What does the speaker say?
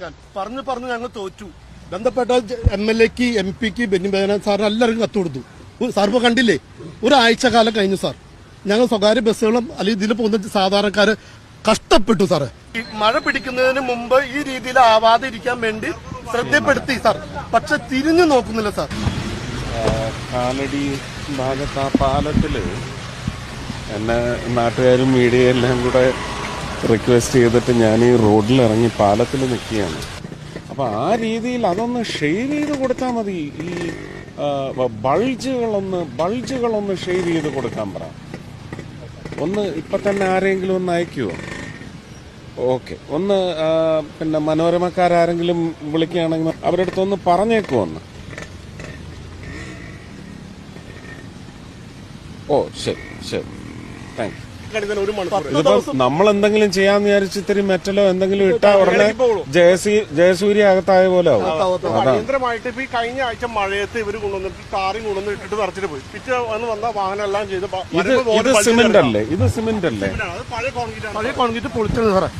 തീർക്കാൻ പറഞ്ഞ് ഞങ്ങൾ തോറ്റു. ബന്ധപ്പെട്ട MLA-ക്ക് MP-ക്ക് ബെന്നി ബെഹനാൻ സാറിന് എല്ലാവർക്കും കത്ത് കൊടുത്തു. സാർ ഇപ്പോൾ കണ്ടില്ലേ, ഒരാഴ്ച കാലം കഴിഞ്ഞു സാർ. ഞങ്ങൾ സ്വകാര്യ ബസ്സുകളും അല്ലെങ്കിൽ ഇതിൽ പോകുന്ന സാധാരണക്കാര് കഷ്ടപ്പെട്ടു സാറ്. മഴ പിടിക്കുന്നതിന് മുമ്പ് ഈ രീതിയിൽ ആവാതെ ഇരിക്കാൻ വേണ്ടി ശ്രദ്ധപ്പെടുത്തി സാർ, പക്ഷെ തിരിഞ്ഞു നോക്കുന്നില്ല സാർ. കാലടി ഭാഗത്ത് ആ പാലത്തില് എന്നെ നാട്ടുകാരും മീഡിയ എല്ലാം കൂടെ റിക്വസ്റ്റ് ചെയ്തിട്ട് ഞാൻ ഈ റോഡിൽ ഇറങ്ങി പാലത്തിൽ നിൽക്കുകയാണ്. അപ്പൊ ആ രീതിയിൽ അതൊന്ന് ഷെയർ ചെയ്ത് കൊടുത്താൽ മതി. ഈ ബൾജുകളൊന്ന് ഷെയർ ചെയ്ത് കൊടുക്കാൻ പറ. ഒന്ന് ഇപ്പൊ തന്നെ ആരെങ്കിലും ഒന്ന് അയക്കുമോ? ഓക്കെ, ഒന്ന് പിന്നെ മനോരമക്കാരെങ്കിലും വിളിക്കുകയാണെങ്കിൽ അവരുടെ അടുത്തൊന്ന് പറഞ്ഞേക്കുമോ? ഓ ശരി ശരി, താങ്ക് യു. ഇതിപ്പോ നമ്മൾ എന്തെങ്കിലും ചെയ്യാന്ന് വിചാരിച്ച് ഇത്തിരി മെറ്റലോ എന്തെങ്കിലും ഇട്ടാ ഉടനെ ജയസൂര്യ അകത്തായ പോലെ ആവും. അടിയന്തരമായിട്ട് ഇപ്പൊ ഈ കഴിഞ്ഞ ആഴ്ച മഴയത്ത് ഇവര് കൊണ്ടുവന്നിട്ട് കാറിൽ കൊണ്ടുവന്ന് ഇട്ടിട്ട് നിറച്ചിട്ട് പോയി. പിറ്റേ വന്ന വാഹനം എല്ലാം ചെയ്ത് ഇത് സിമെന്റ് അല്ലേ? പഴയ കോൺക്രീറ്റ് പൊളിച്ചത് സാറേ.